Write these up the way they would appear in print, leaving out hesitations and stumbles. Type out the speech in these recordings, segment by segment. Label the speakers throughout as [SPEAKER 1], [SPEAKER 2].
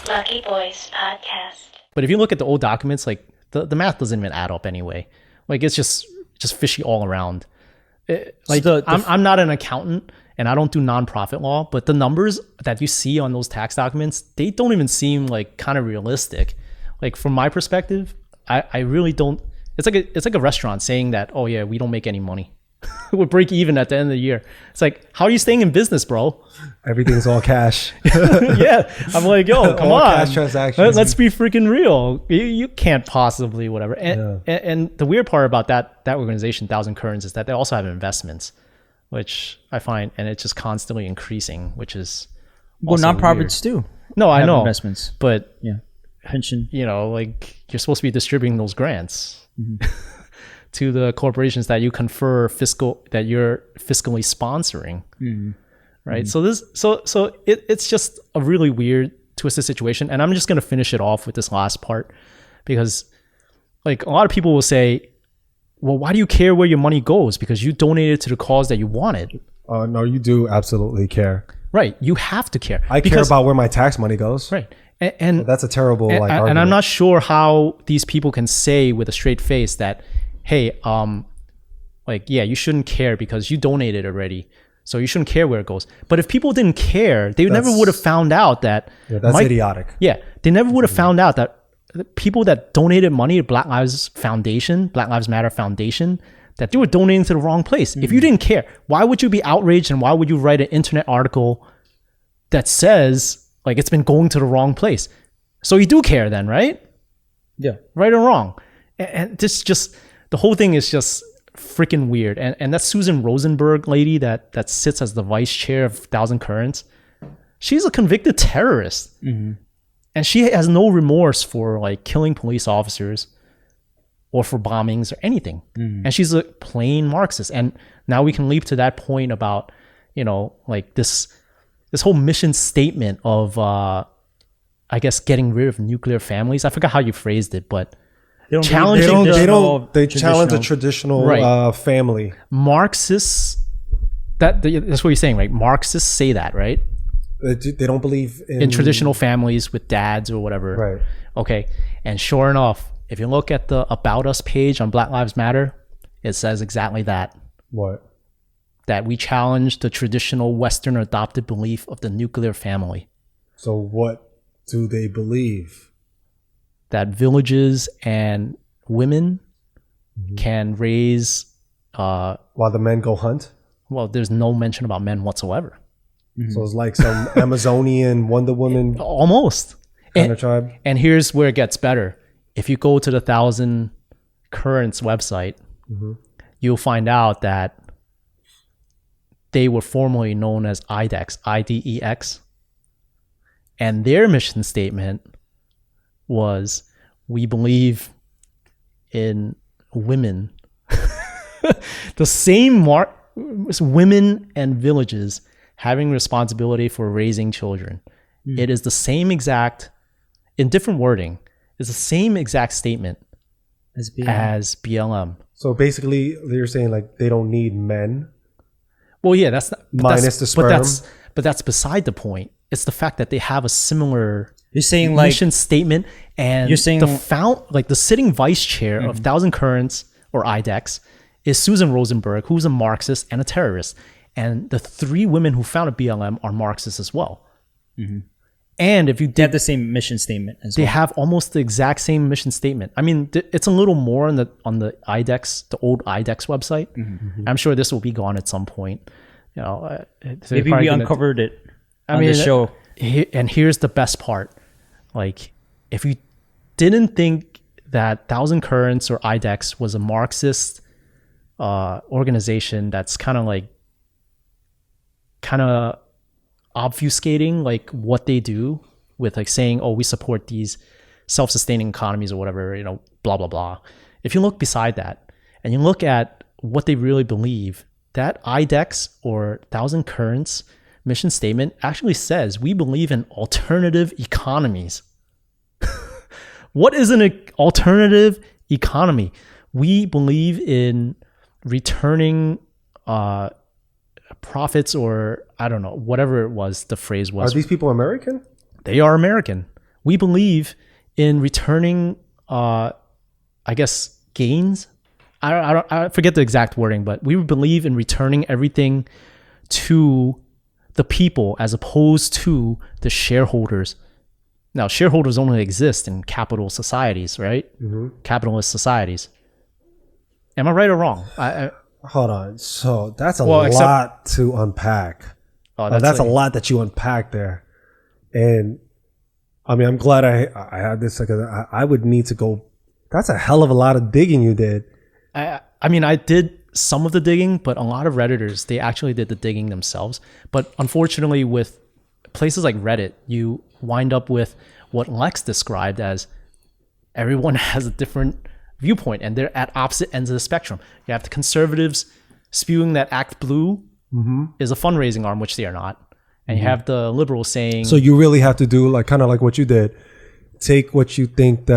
[SPEAKER 1] Lucky Boys Podcast.
[SPEAKER 2] But if you look at the old documents, like the math doesn't even add up anyway. Like it's just fishy all around. I'm not an accountant and I don't do nonprofit law, but the numbers that you see on those tax documents, they don't even seem like kind of realistic. Like from my perspective, I really don't. It's like a restaurant saying that, oh yeah, we don't make any money. We'll break even at the end of the year. It's like, how are you staying in business, bro?
[SPEAKER 3] Everything's all cash.
[SPEAKER 2] Yeah, I'm like, yo, come
[SPEAKER 3] all
[SPEAKER 2] on,
[SPEAKER 3] cash transactions.
[SPEAKER 2] Let's be freaking real. You can't possibly whatever. And the weird part about that organization, Thousand Currents, is that they also have investments, which I find, and it's just constantly increasing, which is
[SPEAKER 4] nonprofits
[SPEAKER 2] weird.
[SPEAKER 4] too.
[SPEAKER 2] No, I know
[SPEAKER 4] investments,
[SPEAKER 2] but
[SPEAKER 4] yeah, pension.
[SPEAKER 2] You know, like you're supposed to be distributing those grants. Mm-hmm. To the corporations that you that you're fiscally sponsoring, right? Mm-hmm. So it's just a really weird, twisted situation. And I'm just gonna finish it off with this last part, because like a lot of people will say, well, why do you care where your money goes? Because you donated to the cause that you wanted.
[SPEAKER 3] No, you do absolutely care.
[SPEAKER 2] Right, you have to care.
[SPEAKER 3] I care about where my tax money goes.
[SPEAKER 2] Right, and
[SPEAKER 3] that's a terrible argument.
[SPEAKER 2] And I'm not sure how these people can say with a straight face that, hey, yeah, you shouldn't care because you donated already, so you shouldn't care where it goes. But if people didn't care, they never would have found out that.
[SPEAKER 3] Yeah, that's idiotic.
[SPEAKER 2] Yeah, they never would have found out that the people that donated money to Black Lives Matter Foundation, that they were donating to the wrong place. Mm-hmm. If you didn't care, why would you be outraged and why would you write an internet article that says like it's been going to the wrong place? So you do care then, right?
[SPEAKER 4] Yeah.
[SPEAKER 2] Right or wrong. And this just... the whole thing is just freaking weird. And that Susan Rosenberg lady that sits as the vice chair of Thousand Currents, she's a convicted terrorist. Mm-hmm. And she has no remorse for like killing police officers or for bombings or anything. Mm-hmm. And she's a plain Marxist. And now we can leap to that point about, you know, like this whole mission statement of, I guess, getting rid of nuclear families. I forgot how you phrased it, but...
[SPEAKER 3] They challenge the traditional family.
[SPEAKER 2] Marxists, that's what you're saying, right? Marxists say that, right?
[SPEAKER 3] They don't believe in
[SPEAKER 2] traditional families with dads or whatever.
[SPEAKER 3] Right.
[SPEAKER 2] Okay. And sure enough, if you look at the About Us page on Black Lives Matter, it says exactly that.
[SPEAKER 3] What?
[SPEAKER 2] That we challenge the traditional Western adopted belief of the nuclear family.
[SPEAKER 3] So what do they believe?
[SPEAKER 2] That villages and women can raise...
[SPEAKER 3] while the men go hunt?
[SPEAKER 2] Well, there's no mention about men whatsoever.
[SPEAKER 3] Mm-hmm. So it's like some Amazonian Wonder Woman...
[SPEAKER 2] Almost.
[SPEAKER 3] Kind of tribe?
[SPEAKER 2] And here's where it gets better. If you go to the Thousand Currents website, you'll find out that they were formerly known as IDEX, IDEX. And their mission statement was, we believe in women. The same women and villages having responsibility for raising children. It is the same exact, in different wording, it's the same exact statement as BLM.
[SPEAKER 3] So basically, you're saying like they don't need men.
[SPEAKER 2] Well, yeah, that's not,
[SPEAKER 3] minus the sperm.
[SPEAKER 2] But that's beside the point. It's the fact that they have a similar...
[SPEAKER 4] You're saying like
[SPEAKER 2] mission statement, and
[SPEAKER 4] you're saying
[SPEAKER 2] the sitting vice chair of Thousand Currents or IDEX is Susan Rosenberg, who's a Marxist and a terrorist, and the three women who founded BLM are Marxists as well. Mm-hmm. And if you
[SPEAKER 4] they have the same mission statement as
[SPEAKER 2] they
[SPEAKER 4] well.
[SPEAKER 2] have almost the exact same mission statement. I mean, it's a little more on the IDEX, the old IDEX website. Mm-hmm. I'm sure this will be gone at some point. You know,
[SPEAKER 4] maybe we uncovered it on this show.
[SPEAKER 2] And here's the best part. Like, if you didn't think that Thousand Currents or IDEX was a Marxist organization that's kind of obfuscating like what they do with like saying, oh, we support these self-sustaining economies or whatever, you know, blah, blah, blah. If you look beside that and you look at what they really believe, that IDEX or Thousand Currents mission statement actually says we believe in alternative economies. What is an alternative economy? We believe in returning profits, or I don't know, whatever it was, the phrase was.
[SPEAKER 3] Are these people American?
[SPEAKER 2] They are American. we believe in returning, I guess, gains. I forget the exact wording, but we believe in returning everything to the people as opposed to the shareholders. Now, shareholders only exist in capital societies, right? Capitalist societies. Am I right or wrong?
[SPEAKER 3] Hold on. So that's a lot to unpack. That's a lot that you unpack there. And I mean, I'm glad I had this because I would need to go. That's a hell of a lot of digging you did.
[SPEAKER 2] I mean, I did some of the digging, but a lot of Redditors, they actually did the digging themselves. But unfortunately, with places like Reddit, you wind up with what Lex described as everyone has a different viewpoint and they're at opposite ends of the spectrum. You have the conservatives spewing that Act Blue is a fundraising arm, which they are not. And you have the liberals saying...
[SPEAKER 3] So you really have to do like kind of like what you did. Take what you think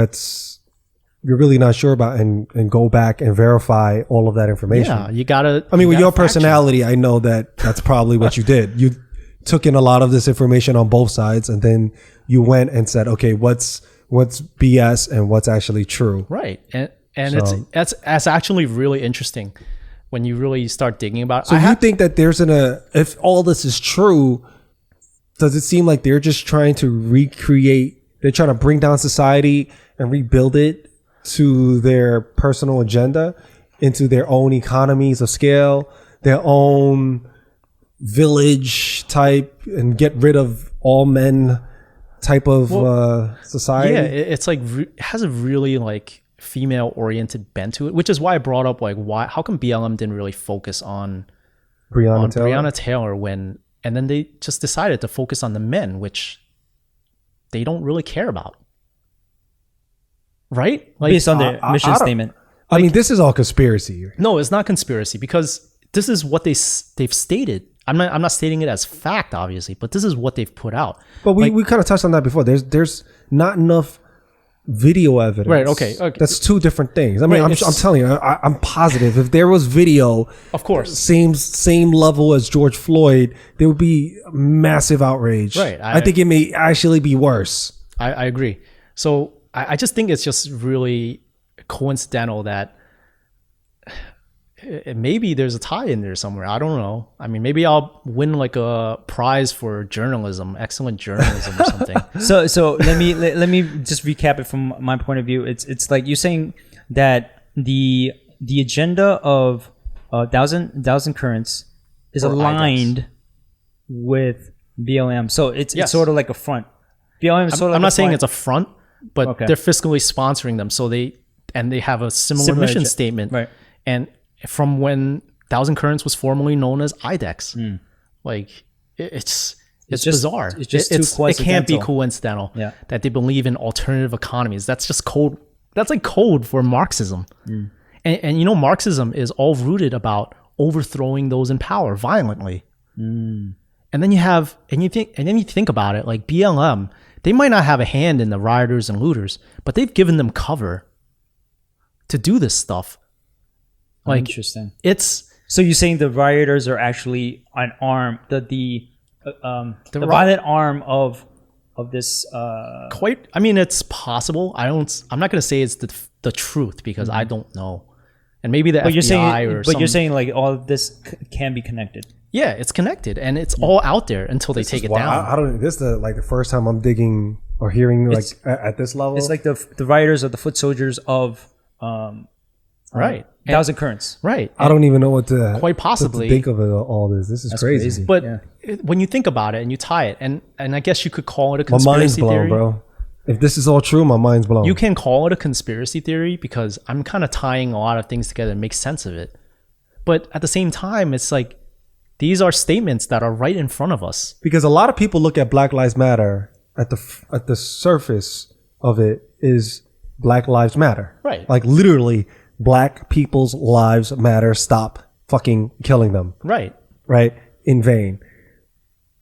[SPEAKER 3] you're really not sure about and go back and verify all of that information.
[SPEAKER 2] Yeah, you gotta...
[SPEAKER 3] I mean, with your personality, I know that's probably what you did. You took in a lot of this information on both sides, and then you went and said, okay, what's BS and what's actually true.
[SPEAKER 2] Right. And it's actually really interesting when you really start digging about it.
[SPEAKER 3] So you think that if all this is true, does it seem like they're just trying to they're trying to bring down society and rebuild it to their personal agenda, into their own economies of scale, their own village type, and get rid of all men type of society?
[SPEAKER 2] Yeah, it's like it has a really like female oriented bent to it, which is why I brought up like how come BLM didn't really focus on Breonna Taylor and then they just decided to focus on the men, which they don't really care about, right? Like,
[SPEAKER 4] based on their mission statement.
[SPEAKER 3] I mean, this is all conspiracy.
[SPEAKER 2] No, it's not conspiracy because this is what they've stated. I'm not stating it as fact, obviously, but this is what they've put out.
[SPEAKER 3] But we kind of touched on that before. There's not enough video evidence.
[SPEAKER 2] Right. Okay.
[SPEAKER 3] That's two different things. I mean, I'm telling you, I'm positive if there was video,
[SPEAKER 2] of course,
[SPEAKER 3] same level as George Floyd, there would be massive outrage.
[SPEAKER 2] Right.
[SPEAKER 3] I think it may actually be worse.
[SPEAKER 2] I agree. So I just think it's just really coincidental that maybe there's a tie in there somewhere. I don't know. I mean, maybe I'll win like a prize for journalism, excellent journalism or something.
[SPEAKER 4] So let me just recap it from my point of view. It's like you're saying that the agenda of Thousand Currents is aligned with BLM. So it's sort of like a front. BLM is sort of.
[SPEAKER 2] I'm not saying it's a front, but they're fiscally sponsoring them. So they have a similar mission statement,
[SPEAKER 4] right?
[SPEAKER 2] And from when Thousand Currents was formerly known as IDEX. Like it's bizarre.
[SPEAKER 4] It's just too coincidental.
[SPEAKER 2] It can't be coincidental that they believe in alternative economies. That's just code. That's like code for Marxism. And you know, Marxism is all rooted about overthrowing those in power violently. And then you think about it, like BLM, they might not have a hand in the rioters and looters, but they've given them cover to do this stuff. Like,
[SPEAKER 4] interesting.
[SPEAKER 2] So
[SPEAKER 4] you're saying the rioters are actually an arm, the violent arm of this.
[SPEAKER 2] Quite. I mean, it's possible. I'm not going to say it's the truth because I don't know. And maybe the FBI
[SPEAKER 4] you're saying like all of this can be connected.
[SPEAKER 2] Yeah, it's connected and it's all out there until they take it down.
[SPEAKER 3] I don't. This is the first time I'm digging or hearing at this level.
[SPEAKER 4] It's like the rioters are the foot soldiers of.
[SPEAKER 2] Right.
[SPEAKER 4] Thousand Currents.
[SPEAKER 2] Right.
[SPEAKER 3] I don't even know what to
[SPEAKER 2] quite possibly
[SPEAKER 3] think of all this. This is crazy.
[SPEAKER 2] But when you think about it and you tie it, and I guess you could call it a
[SPEAKER 3] my mind's
[SPEAKER 2] conspiracy
[SPEAKER 3] blown,
[SPEAKER 2] theory.
[SPEAKER 3] bro. If this is all true, my mind's blown.
[SPEAKER 2] You can call it a conspiracy theory because I'm kind of tying a lot of things together and make sense of it. But at the same time, it's like these are statements that are right in front of us.
[SPEAKER 3] Because a lot of people look at Black Lives Matter at the surface of it is Black Lives Matter.
[SPEAKER 2] Right.
[SPEAKER 3] Like literally, Black people's lives matter. Stop fucking killing them.
[SPEAKER 2] Right.
[SPEAKER 3] Right. In vain.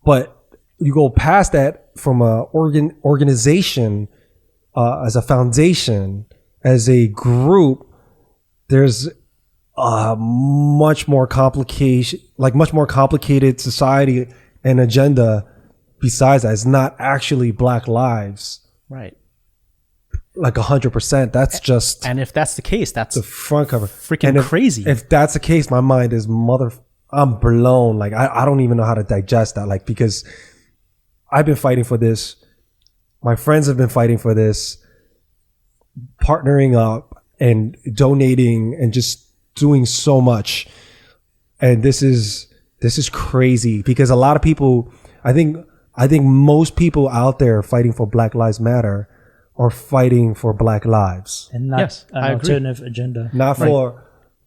[SPEAKER 3] But you go past that from a organization, as a foundation, as a group, there's much more complicated society and agenda besides that. It's not actually Black lives
[SPEAKER 2] Right.
[SPEAKER 3] like 100%. That's just
[SPEAKER 2] And if that's the case, that's
[SPEAKER 3] the front cover.
[SPEAKER 2] freaking
[SPEAKER 3] And if,
[SPEAKER 2] crazy.
[SPEAKER 3] If that's the case, my mind is I'm blown. Like I don't even know how to digest that. Like, because I've been fighting for this. My friends have been fighting for this, partnering up and donating and just doing so much. And this is crazy, because a lot of people, I think most people out there fighting for Black Lives Matter are fighting for Black lives,
[SPEAKER 4] And not
[SPEAKER 2] Yes,
[SPEAKER 4] an
[SPEAKER 2] I agree.
[SPEAKER 4] alternative agenda.
[SPEAKER 3] not for,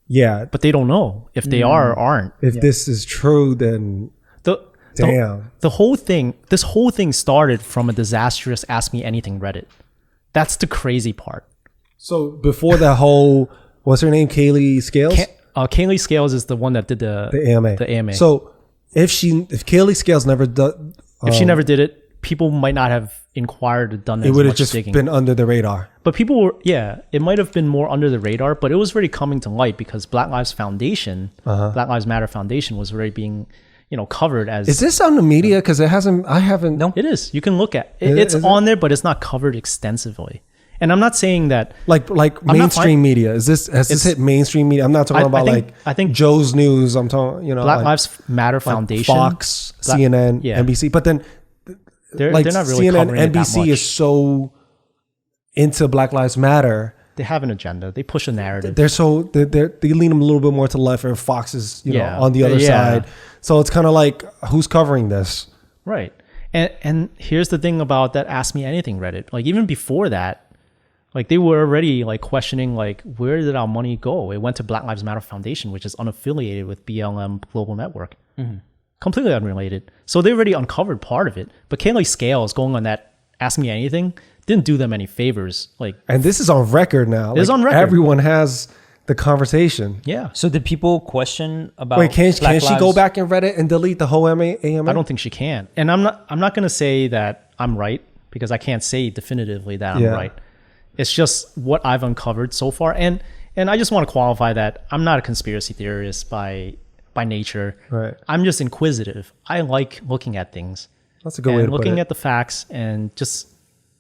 [SPEAKER 3] yeah.
[SPEAKER 2] but they don't know if they are or aren't.
[SPEAKER 3] If this is true, then
[SPEAKER 2] The
[SPEAKER 3] damn.
[SPEAKER 2] this whole thing started from a disastrous Ask Me Anything Reddit. That's the crazy part.
[SPEAKER 3] So before that whole, what's her name? Kaylee Scales?
[SPEAKER 2] Kaylee Scales is the one that did the
[SPEAKER 3] AMA.
[SPEAKER 2] The AMA.
[SPEAKER 3] So if Kaylee Scales never done,
[SPEAKER 2] if she never did it, people might not have inquired or done
[SPEAKER 3] it
[SPEAKER 2] as
[SPEAKER 3] would have
[SPEAKER 2] much
[SPEAKER 3] just
[SPEAKER 2] digging.
[SPEAKER 3] been under the radar.
[SPEAKER 2] But people were, it might have been more under the radar, but it was already coming to light because Black Lives Black Lives Matter Foundation was already being, covered as.
[SPEAKER 3] Is this on the media? Because I haven't.
[SPEAKER 4] No.
[SPEAKER 2] It is. You can look at it. It's
[SPEAKER 3] Is it?
[SPEAKER 2] on there, but it's not covered extensively. And I'm not saying that.
[SPEAKER 3] Like
[SPEAKER 2] not
[SPEAKER 3] mainstream media. Has this hit mainstream media? I'm not talking about
[SPEAKER 2] I think
[SPEAKER 3] Joe's News. I'm talking,
[SPEAKER 2] Black
[SPEAKER 3] like,
[SPEAKER 2] Lives Matter
[SPEAKER 3] like
[SPEAKER 2] Foundation,
[SPEAKER 3] Fox, CNN,
[SPEAKER 2] yeah.
[SPEAKER 3] NBC. But then
[SPEAKER 2] they're
[SPEAKER 3] like
[SPEAKER 2] not really
[SPEAKER 3] CNN,
[SPEAKER 2] covering it that
[SPEAKER 3] NBC
[SPEAKER 2] much.
[SPEAKER 3] is so into Black Lives Matter.
[SPEAKER 2] They have an agenda. They push a narrative.
[SPEAKER 3] They lean them a little bit more to the left, and Fox is
[SPEAKER 2] Yeah.
[SPEAKER 3] on the other
[SPEAKER 2] Yeah.
[SPEAKER 3] side. So it's kind of like, who's covering this?
[SPEAKER 2] Right. And here's the thing about that Ask Me Anything Reddit. Like even before that, like they were already like questioning like where did our money go? It went to Black Lives Matter Foundation, which is unaffiliated with BLM Global Network. Completely unrelated. So they already uncovered part of it. But Kaylee Scales going on that Ask Me Anything didn't do them any favors. Like
[SPEAKER 3] And this is on record now.
[SPEAKER 2] It's on record.
[SPEAKER 3] Everyone has the conversation.
[SPEAKER 2] yeah.
[SPEAKER 4] So did people question about?
[SPEAKER 3] Wait, can
[SPEAKER 4] Black
[SPEAKER 3] she go
[SPEAKER 4] Lives-
[SPEAKER 3] back and Reddit and delete the whole AMA?
[SPEAKER 2] I don't think she can. And I'm not going to say that I'm right because I can't say definitively that I'm
[SPEAKER 3] Yeah.
[SPEAKER 2] right. It's just what I've uncovered so far. And I just want to qualify that I'm not a conspiracy theorist by nature.
[SPEAKER 3] Right.
[SPEAKER 2] I'm just inquisitive. I like looking at things.
[SPEAKER 3] That's a good way
[SPEAKER 2] and
[SPEAKER 3] to put
[SPEAKER 2] looking
[SPEAKER 3] it.
[SPEAKER 2] at the facts and just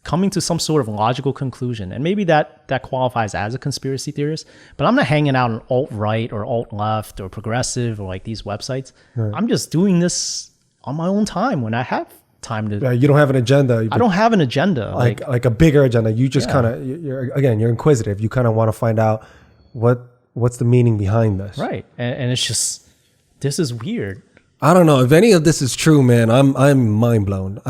[SPEAKER 2] coming to some sort of logical conclusion. And maybe that qualifies as a conspiracy theorist, but I'm not hanging out on alt-right or alt-left or progressive or like these websites. I'm just doing this on my own time when I have time to.
[SPEAKER 3] Yeah, you don't have an agenda.
[SPEAKER 2] I don't have an agenda.
[SPEAKER 3] like a bigger agenda. You just kind of you're inquisitive. You kind of want to find out what's the meaning behind this.
[SPEAKER 2] Right. And it's just, this is weird.
[SPEAKER 3] I don't know if any of this is true, man. I'm mind blown.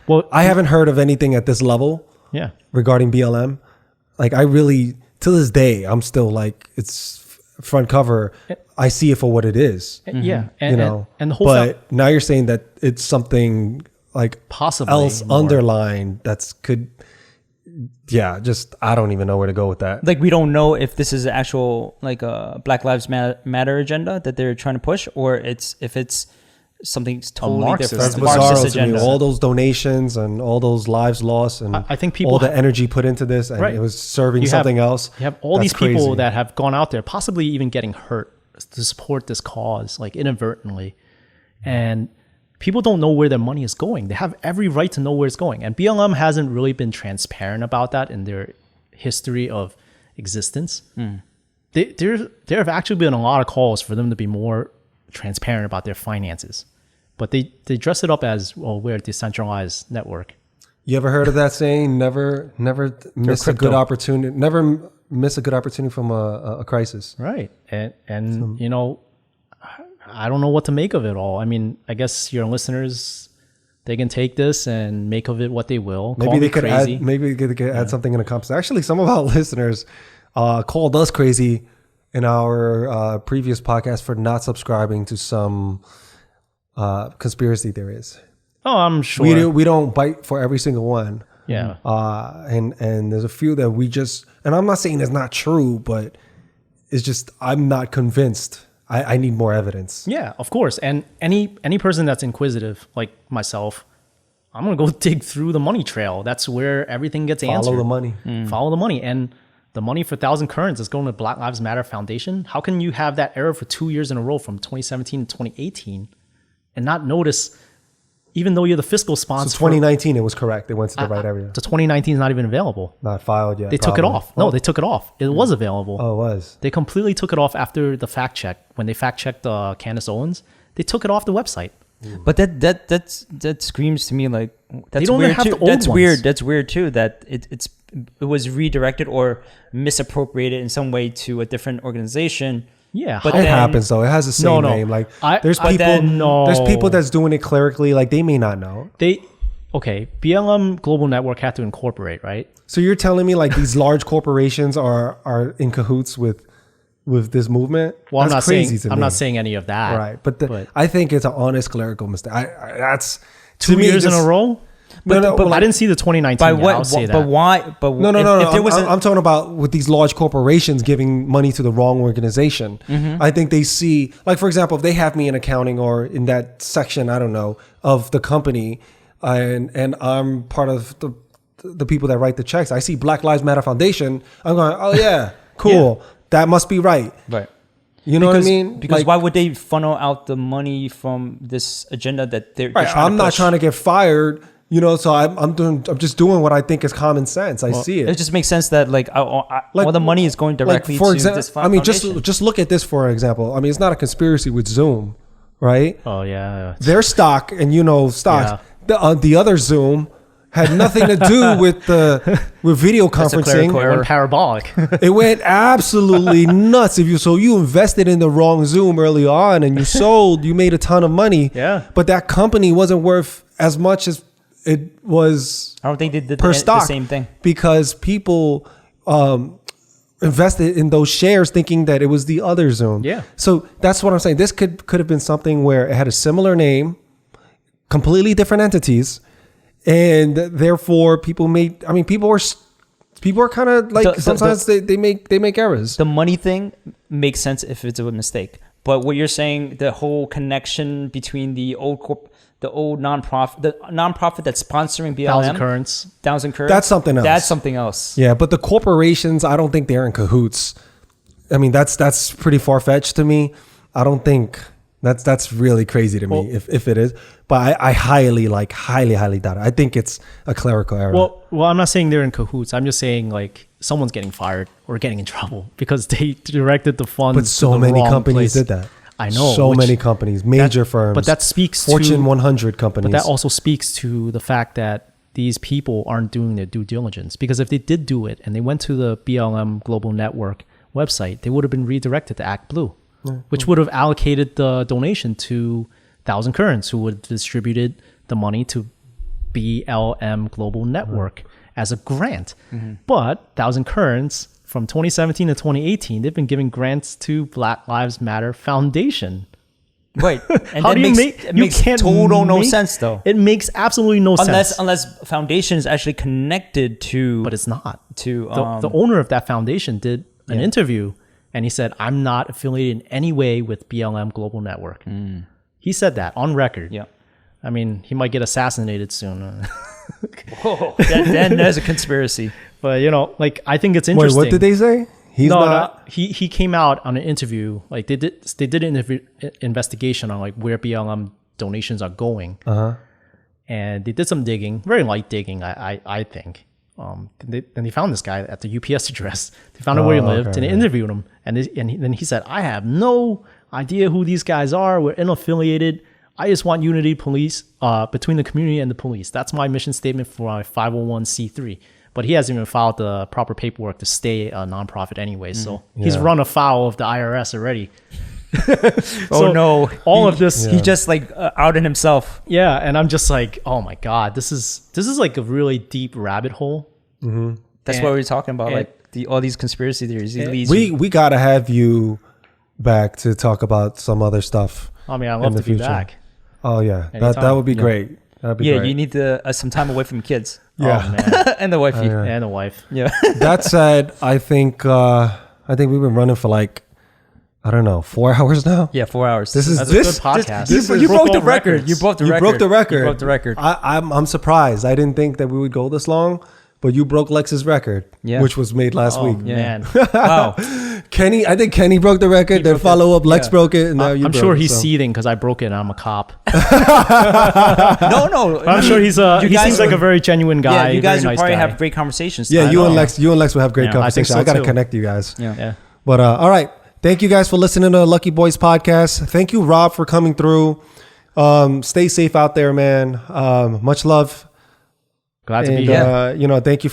[SPEAKER 2] Well,
[SPEAKER 3] I haven't heard of anything at this level
[SPEAKER 2] yeah.
[SPEAKER 3] regarding BLM. Like I really, to this day, I'm still like, it's front cover. I see it for what it is.
[SPEAKER 2] Yeah. And, and the whole
[SPEAKER 3] but now you're saying that it's something like
[SPEAKER 2] Possibly
[SPEAKER 3] else
[SPEAKER 2] more.
[SPEAKER 3] underlined just I don't even know where to go with that.
[SPEAKER 4] Like we don't know if this is actual like a Black Lives Matter agenda that they're trying to push, or if it's something totally
[SPEAKER 2] Marxist
[SPEAKER 4] different.
[SPEAKER 3] That's
[SPEAKER 2] agenda.
[SPEAKER 3] bizarre
[SPEAKER 4] Marxist
[SPEAKER 3] to me.
[SPEAKER 4] agenda.
[SPEAKER 3] All those donations and all those lives lost and
[SPEAKER 2] I think people
[SPEAKER 3] all the energy put into this and
[SPEAKER 2] Right.
[SPEAKER 3] it was serving
[SPEAKER 2] You have-
[SPEAKER 3] something else.
[SPEAKER 2] You have all
[SPEAKER 3] That's
[SPEAKER 2] these people
[SPEAKER 3] crazy.
[SPEAKER 2] that have gone out there, possibly even getting hurt to support this cause, like inadvertently. And people don't know where their money is going. They have every right to know where it's going. And BLM hasn't really been transparent about that in their history of existence. There have actually been a lot of calls for them to be more transparent about their finances. But they dress it up as, well, we're a decentralized network.
[SPEAKER 3] You ever heard of that saying? Never miss a good
[SPEAKER 2] crypto.
[SPEAKER 3] opportunity. Never miss a good opportunity from a crisis.
[SPEAKER 2] Right. And you know, I don't know what to make of it all. I mean, I guess your listeners, they can take this and make of it what they will.
[SPEAKER 3] Maybe
[SPEAKER 2] Call
[SPEAKER 3] they
[SPEAKER 2] me
[SPEAKER 3] could
[SPEAKER 2] crazy.
[SPEAKER 3] add. Maybe they could add something in the comments. Actually, some of our listeners called us crazy in our previous podcast for not subscribing to some conspiracy theories.
[SPEAKER 2] Oh, I'm sure.
[SPEAKER 3] We don't bite for every single one.
[SPEAKER 2] Yeah.
[SPEAKER 3] And there's a few that we just, and I'm not saying it's not true, but it's just I'm not convinced. I need more evidence.
[SPEAKER 2] Yeah, of course. And any person that's inquisitive, like myself, I'm gonna go dig through the money trail. That's where everything gets answered.
[SPEAKER 3] Follow the money.
[SPEAKER 2] Follow the money. And the money for 1,000 Currents is going to Black Lives Matter Foundation. How can you have that error for 2 years in a row from 2017 to 2018 and not notice even though you're the fiscal
[SPEAKER 3] So
[SPEAKER 2] sponsor.
[SPEAKER 3] 2019, it was correct. It went to the right area.
[SPEAKER 2] The 2019 is not even available.
[SPEAKER 3] Not filed yet.
[SPEAKER 2] They took it
[SPEAKER 3] probably.
[SPEAKER 2] off. No, they took it off. It was available.
[SPEAKER 3] Oh, it was.
[SPEAKER 2] They completely took it off after the fact check. When they fact checked Candace Owens, they took it off the website.
[SPEAKER 4] But that screams to me like that's
[SPEAKER 2] don't even
[SPEAKER 4] weird
[SPEAKER 2] have
[SPEAKER 4] too.
[SPEAKER 2] the old
[SPEAKER 4] That's
[SPEAKER 2] ones.
[SPEAKER 4] weird. That's weird too. That it was redirected or misappropriated in some way to a different organization.
[SPEAKER 2] Yeah,
[SPEAKER 4] But
[SPEAKER 3] It
[SPEAKER 4] then-
[SPEAKER 3] happens though. It has the same
[SPEAKER 2] No.
[SPEAKER 3] name. Like
[SPEAKER 2] I-
[SPEAKER 3] there's
[SPEAKER 2] but
[SPEAKER 3] people.
[SPEAKER 2] then, no.
[SPEAKER 3] There's people that's doing it clerically. Like they may not know.
[SPEAKER 2] BLM Global Network had to incorporate, right?
[SPEAKER 3] So you're telling me like these large corporations are in cahoots with this movement?
[SPEAKER 2] Well,
[SPEAKER 3] That's crazy to
[SPEAKER 2] I'm
[SPEAKER 3] me.
[SPEAKER 2] not saying any of that.
[SPEAKER 3] Right, but I think it's an honest clerical mistake. That's
[SPEAKER 2] 2
[SPEAKER 3] to me,
[SPEAKER 2] years in
[SPEAKER 3] just-
[SPEAKER 2] a row.
[SPEAKER 3] No,
[SPEAKER 2] But I didn't see the 2019.
[SPEAKER 4] By
[SPEAKER 2] yet,
[SPEAKER 4] what?
[SPEAKER 2] I'll say that.
[SPEAKER 4] But why? But
[SPEAKER 3] No.
[SPEAKER 4] If there was
[SPEAKER 3] I'm talking about with these large corporations giving money to the wrong organization.
[SPEAKER 2] Mm-hmm.
[SPEAKER 3] I think they see, like for example, if they have me in accounting or in that section, I don't know, of the company, and I'm part of the people that write the checks. I see Black Lives Matter Foundation. I'm going, oh yeah, cool. That must be right.
[SPEAKER 4] right.
[SPEAKER 3] You know what I mean?
[SPEAKER 4] Because
[SPEAKER 3] Like,
[SPEAKER 4] why would they funnel out the money from this agenda that they're
[SPEAKER 3] right,
[SPEAKER 4] trying
[SPEAKER 3] I'm
[SPEAKER 4] to
[SPEAKER 3] not
[SPEAKER 4] push?
[SPEAKER 3] trying to get fired. You know, so I'm just doing what I think is common sense. I see it.
[SPEAKER 4] It just makes sense that like all the money is going directly
[SPEAKER 3] for
[SPEAKER 4] to
[SPEAKER 3] example,
[SPEAKER 4] this
[SPEAKER 3] I mean,
[SPEAKER 4] foundation.
[SPEAKER 3] just look at this for example. I mean, it's not a conspiracy with Zoom, right?
[SPEAKER 2] Oh yeah.
[SPEAKER 3] Their stock and stocks.
[SPEAKER 2] Yeah.
[SPEAKER 3] The other Zoom had nothing to do with video
[SPEAKER 4] a
[SPEAKER 3] conferencing.
[SPEAKER 4] clerical
[SPEAKER 2] It
[SPEAKER 4] error.
[SPEAKER 2] went parabolic.
[SPEAKER 3] It went absolutely nuts. If you invested in the wrong Zoom early on and you made a ton of money.
[SPEAKER 2] Yeah.
[SPEAKER 3] But that company wasn't worth as much as it was
[SPEAKER 4] I don't think they did
[SPEAKER 3] per
[SPEAKER 4] the
[SPEAKER 3] stock
[SPEAKER 4] same thing.
[SPEAKER 3] because people invested in those shares thinking that it was the other Zoom.
[SPEAKER 2] Yeah.
[SPEAKER 3] So that's what I'm saying. This could have been something where it had a similar name, completely different entities, and therefore people are kind of like sometimes they make errors.
[SPEAKER 4] The money thing makes sense if it's a mistake. But what you're saying, the whole connection between the old nonprofit that's sponsoring BLM,
[SPEAKER 2] Thousand Currents.
[SPEAKER 3] That's something else.
[SPEAKER 4] That's something else.
[SPEAKER 3] Yeah, but the corporations, I don't think they're in cahoots. I mean, that's pretty far fetched to me. I don't think that's really crazy to me if it is. But I highly doubt it. I think it's a clerical error.
[SPEAKER 2] Well, I'm not saying they're in cahoots. I'm just saying like someone's getting fired or getting in trouble because they directed the funds.
[SPEAKER 3] but so
[SPEAKER 2] to the
[SPEAKER 3] many
[SPEAKER 2] wrong
[SPEAKER 3] companies
[SPEAKER 2] place.
[SPEAKER 3] did that.
[SPEAKER 2] I know.
[SPEAKER 3] So
[SPEAKER 2] which-
[SPEAKER 3] many companies, major firms.
[SPEAKER 2] But that speaks
[SPEAKER 3] Fortune
[SPEAKER 2] to
[SPEAKER 3] 100 companies.
[SPEAKER 2] But that also speaks to the fact that these people aren't doing their due diligence. Because if they did do it and they went to the BLM Global Network website, they would have been redirected to Act Blue, which would have allocated the donation to Thousand Currents, who would have distributed the money to BLM Global Network as a grant. But Thousand Currents, from 2017 to 2018, they've been giving grants to Black Lives Matter Foundation.
[SPEAKER 4] Right. And
[SPEAKER 2] How
[SPEAKER 4] that
[SPEAKER 2] do you
[SPEAKER 4] makes,
[SPEAKER 2] make?
[SPEAKER 4] it
[SPEAKER 2] You
[SPEAKER 4] makes
[SPEAKER 2] can't
[SPEAKER 4] total no
[SPEAKER 2] make-
[SPEAKER 4] sense though.
[SPEAKER 2] It makes absolutely no sense.
[SPEAKER 4] Unless foundation is actually connected to
[SPEAKER 2] But it's not.
[SPEAKER 4] to
[SPEAKER 2] The owner of that foundation did an interview, and he said, "I'm not affiliated in any way with BLM Global Network." He said that on record.
[SPEAKER 4] yeah.
[SPEAKER 2] I mean, he might get assassinated soon.
[SPEAKER 4] Whoa, then there's a conspiracy.
[SPEAKER 2] But like I think it's
[SPEAKER 3] Wait,
[SPEAKER 2] interesting.
[SPEAKER 3] what did they say? He's not.
[SPEAKER 2] He came out on an interview. Like they did an investigation on like where BLM donations are going. And they did some digging, very light digging, I think. And they found this guy at the UPS address. They found out where he lived,
[SPEAKER 3] okay,
[SPEAKER 2] and they interviewed him. And then he said, "I have no idea who these guys are. We're unaffiliated. I just want unity police between the community and the police. That's my mission statement for my 501c3." But he hasn't even filed the proper paperwork to stay a nonprofit anyway. So he's run afoul of the IRS already.
[SPEAKER 4] Oh no!
[SPEAKER 2] All of this,
[SPEAKER 4] he just like outed himself.
[SPEAKER 2] yeah, and I'm just like, oh my god, this is like a really deep rabbit hole.
[SPEAKER 4] That's
[SPEAKER 2] And-
[SPEAKER 4] what we're talking about.
[SPEAKER 2] and-
[SPEAKER 4] Like all these conspiracy theories. These leads
[SPEAKER 3] We gotta have you back to talk about some other stuff.
[SPEAKER 2] I mean, I'd
[SPEAKER 3] In
[SPEAKER 2] love
[SPEAKER 3] the
[SPEAKER 2] to be
[SPEAKER 3] future.
[SPEAKER 2] back.
[SPEAKER 3] Oh yeah, that
[SPEAKER 2] Anytime.
[SPEAKER 3] would be great. That'd be
[SPEAKER 4] yeah,
[SPEAKER 3] great.
[SPEAKER 4] you need some time away from kids.
[SPEAKER 3] Yeah.
[SPEAKER 2] Oh man,
[SPEAKER 4] And the wifey.
[SPEAKER 3] yeah.
[SPEAKER 2] and a wife.
[SPEAKER 4] Yeah.
[SPEAKER 3] That said, I think we've been running for like, I don't know, 4 hours now.
[SPEAKER 4] Yeah, 4 hours.
[SPEAKER 3] This is
[SPEAKER 2] That's a
[SPEAKER 3] this.
[SPEAKER 2] good podcast.
[SPEAKER 3] this
[SPEAKER 4] you
[SPEAKER 3] is-
[SPEAKER 4] broke the
[SPEAKER 2] all
[SPEAKER 4] record.
[SPEAKER 2] records.
[SPEAKER 4] You broke the
[SPEAKER 3] You
[SPEAKER 4] record.
[SPEAKER 3] broke the record.
[SPEAKER 4] You broke the record.
[SPEAKER 3] I'm surprised. I didn't think that we would go this long, but you broke Lex's record,
[SPEAKER 4] Yeah.
[SPEAKER 3] which was made last
[SPEAKER 2] Oh
[SPEAKER 3] week.
[SPEAKER 2] man,
[SPEAKER 4] Wow.
[SPEAKER 3] Kenny, I think Kenny broke the record. Then follow up, Lex broke it, and now you.
[SPEAKER 2] I'm
[SPEAKER 3] broke
[SPEAKER 2] sure
[SPEAKER 3] it,
[SPEAKER 2] he's
[SPEAKER 3] so.
[SPEAKER 2] seething because I broke it and I'm a cop.
[SPEAKER 4] No.
[SPEAKER 2] I'm sure he's he
[SPEAKER 4] guys
[SPEAKER 2] seems like a very genuine guy.
[SPEAKER 4] Yeah, you guys
[SPEAKER 2] very
[SPEAKER 4] will
[SPEAKER 2] nice
[SPEAKER 4] probably
[SPEAKER 2] guy.
[SPEAKER 4] have great conversations.
[SPEAKER 3] Yeah,
[SPEAKER 4] I
[SPEAKER 3] you
[SPEAKER 4] know.
[SPEAKER 3] and Lex will have great
[SPEAKER 2] Yeah, I think
[SPEAKER 3] conversations.
[SPEAKER 2] so
[SPEAKER 3] I got to
[SPEAKER 2] too.
[SPEAKER 3] connect you guys.
[SPEAKER 2] Yeah.
[SPEAKER 3] But all right, thank you guys for listening to the Lucky Boys podcast. Thank you, Rob, for coming through. Stay safe out there, man. Much love.
[SPEAKER 2] Glad to
[SPEAKER 3] And,
[SPEAKER 2] be here.
[SPEAKER 3] thank you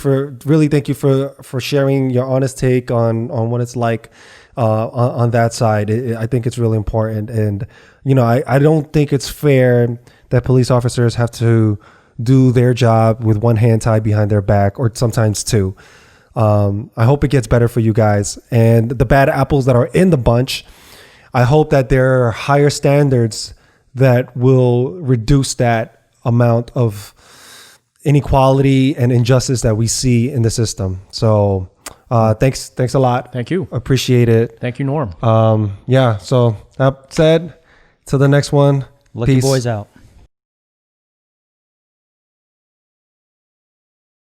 [SPEAKER 3] for sharing your honest take on what it's like on that side. I think it's really important. And, I don't think it's fair that police officers have to do their job with one hand tied behind their back, or sometimes two. I hope it gets better for you guys. And the bad apples that are in the bunch, I hope that there are higher standards that will reduce that amount of inequality and injustice that we see in the system. So thanks a lot.
[SPEAKER 2] Thank you.
[SPEAKER 3] Appreciate it.
[SPEAKER 2] Thank you, Norm.
[SPEAKER 3] So that said, till the next one.
[SPEAKER 4] Lucky
[SPEAKER 3] Peace.
[SPEAKER 4] Boys out.